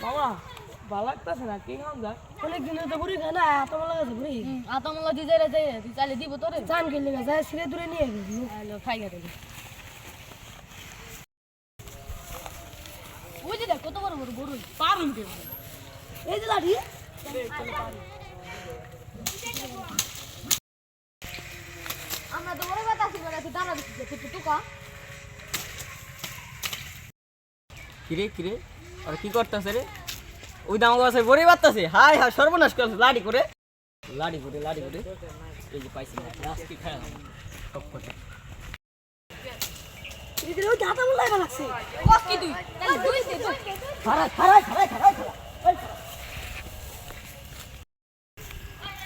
মামা ভালো লাগতেছে না কি খাওয়া যায় অনেক দিন তো বুড়ি খায় না আতমলা গেছে বুড়ি আতমলা দি যাই যাই তুই চালে দিব তোরে চান খেলে গেছে সিরে দূরে নিয়ে গেছি হ্যালো খাই গেছে ওই যে দেখ কত বড় বড় গরু পারুন কে এই যে লাঠি আমরা তো বড় কথা আছে বলে দাঁড়া দিচ্ছি তুই টুকা কিরে কিরে আর কি করতেছে রে ওই দাম গাছে বড়ি বাড়তেছে হাই হাই সর্বনাশ করছে লাড়ি করে এই যে পাইছি আজকে খায় টপ করে এদিকে ওই আতমলা লাগছে কস কি তুই তাহলে দুই দে তুই খারাই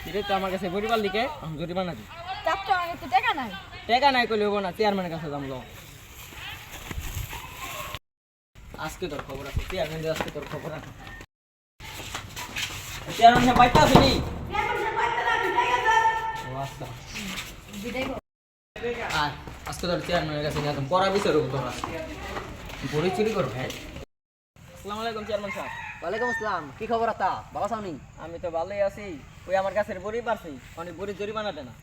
কিরে তো আমার কাছে বড়ি বাল দিকে আমি জরিমানা দিই চাপটা আগে তো টাকা নাই টাকা নাই কইলে হবো না চেয়ারম্যানের কাছে দাম লো আজকে তোর খবর আছে চেয়ারম্যানের আজকে তোর খবর আছে চেয়ারম্যান সাহেব বাইতে আসেনি ও আচ্ছা আর আজকে তোর চেয়ারম্যানের কাছে নিয়ে একদম কড়া বিচার হবো তোরা বড়ি চুরি করো ভাই আসসালামু আলাইকুম চেয়ারম্যান সাহেব ওয়ালাইকুম আসসালাম কি খবর আতা বাবা সামনি আমি তো ভালোই আছি ওই আমার কাছের বড়ি পারছি অনেক বড়ি জরিমানা দেয় না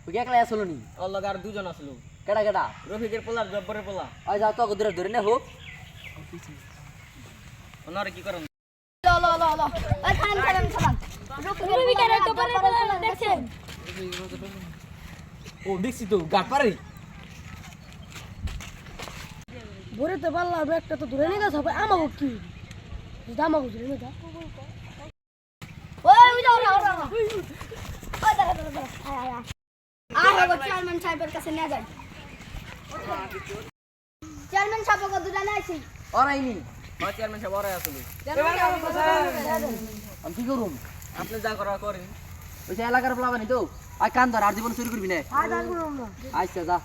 তুই একলা আসলো নি ওর লগে আর দুজন আসলো কেডা কেডা রফিকের পোলার জব্বরের পোলা ওই যাও তো ধরে নে হোক ওনারে কি করেন লো লো লো লো এই খান রুবি করে তো পরে দেখছেন ও দেখছি তো গাট পারে বড়ি তো পারলাম একটা তো দূরে নিয়ে গেছে হবে আমাকে কি আমাকে দূরে নিয়ে যা ওই যাও না ওই দাঁড়া আয় হবে চেয়ারম্যান সাহেবের কাছে নিয়ে যাই চেয়ারম্যান সাহেব কত দুটা নাইছি অরাইনি আমার চেয়ারম্যান সাহেব ওরাই আসলো আমি কি করুম আপনি যা করা করেন ওই যে এলাকার প্লাবানি তো আই কান ধর আর জীবন চুরি করবি না আর আসবো না আচ্ছা যা